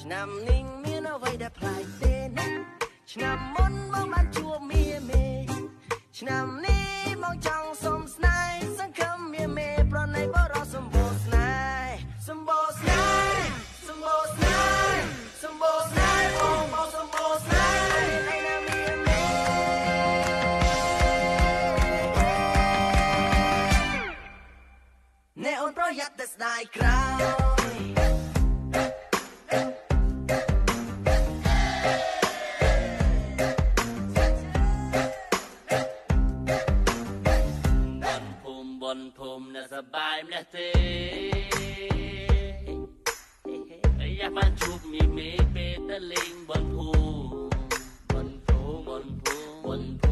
ឆ្នាំនេះមានអ្វីដែលប្លែកទេណាឆ្នាំមុនមកបានជួបមាមេឆ្នាំនេះមកចង់សុំស្នេហ៍សង្ឃឹមមាមេប្រណីបរោះសម្បូរស្នេហ៍សម្បូរស្នេហ៍សម្បូរស្នេហ៍សម្បូរស្នេហ៍បងបងសម្បូរស្នេហ៍ឯណាមាមេអ្នកអូនប្រយ័ត្នតែស្ដាយក្រោយสบายម្ល៉េះទេอยากបានជួបមីមេពេលទៅលេងបនភូ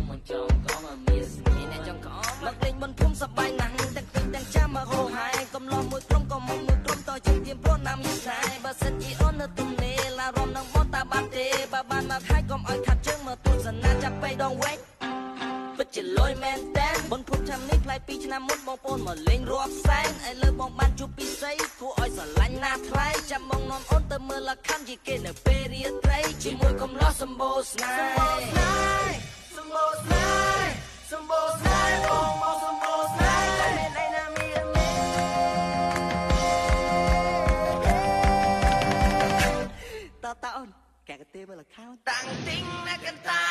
មកចង់ក៏មកមានស្នេហ៍អ្នកចង់ក៏មកលេងបនភូសบายណាស់ទាំងពីទាំងចាំមកហូហែកំឡោះមួយក្រុមក៏មកមួយក្រុមតជាទៀមព្រោះណាំមានខ្សែបើសិនជាអូននៅទំនេរឡារំនឹងបនតាបាត់ទេបើបានមកហើយកុំឲ្យខាត់ជើងមើលទស្សនាចាប់ពេដងវែកពិតជាលយមែនតែនបនភូមិឆ្នាំនេះប្លែកពីឆ្នាំមុនបងប្អូនមកលេងរាប់សែនឥឡូវបងបានជួបពិសីគួរឲ្យស្រឡាញ់ណាស់ថ្លៃចាំបងនាំអូនទៅមើលលក្ខខណ្ឌជាគេនៅពេលរាត្រីជាមួយកំឡោះសម្បូរស្នេហ៍សម្បូរស្នេហ៍សម្បូរស្នេហ៍បងមកសម្បូរស្នេហ៍តែមានឯណាមានមេតើអូនកែកទេមើលលក្ខខណ្ឌតាំងទីងណាកន្តែ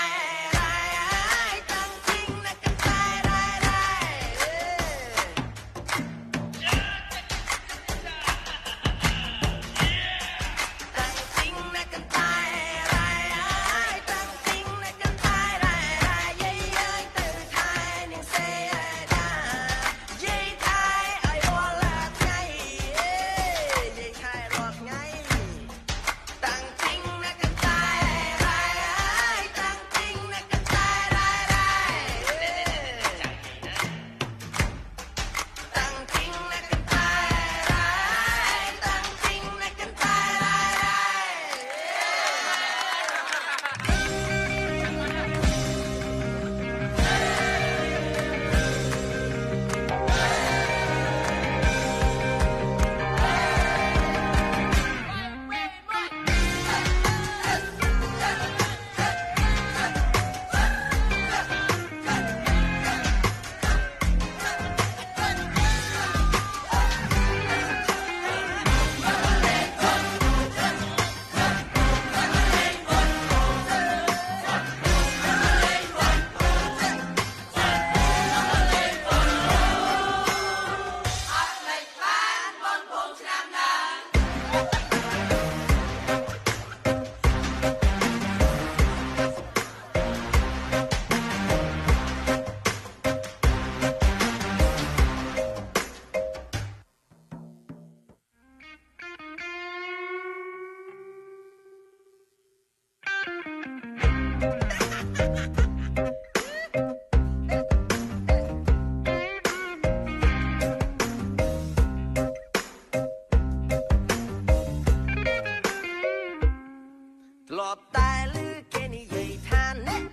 ធ្លាប់តែឮគេនិយាយថាអ្នក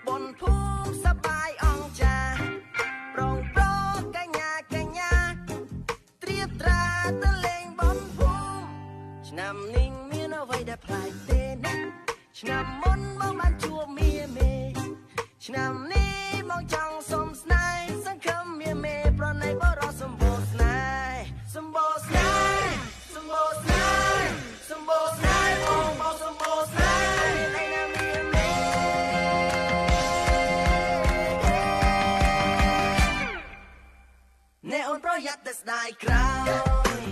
បនភូមិសប្បាយអង្ចាប្រងប្រកញ្ញាត្រៀបត្រាទៅលេងបនភូមិឆ្នាំនេះមានអ្វីដែលប្លែកទេណាឆ្នាំមុនមកបានជួបមាមេឆ្នាំនេះមកចង់សុំស្នេហ៍សង្ឃឹមមាមេប្រណីបរោះសម្បូរស្នេហ៍សម្បូរស្នេហ៍សម្បូរស្នេហ៍សម្បូរស្នេហ៍បងបងសម្បូរស្នេហ៍អ្នកអូនប្រយ័ត្នតែស្ដាយក្រោយ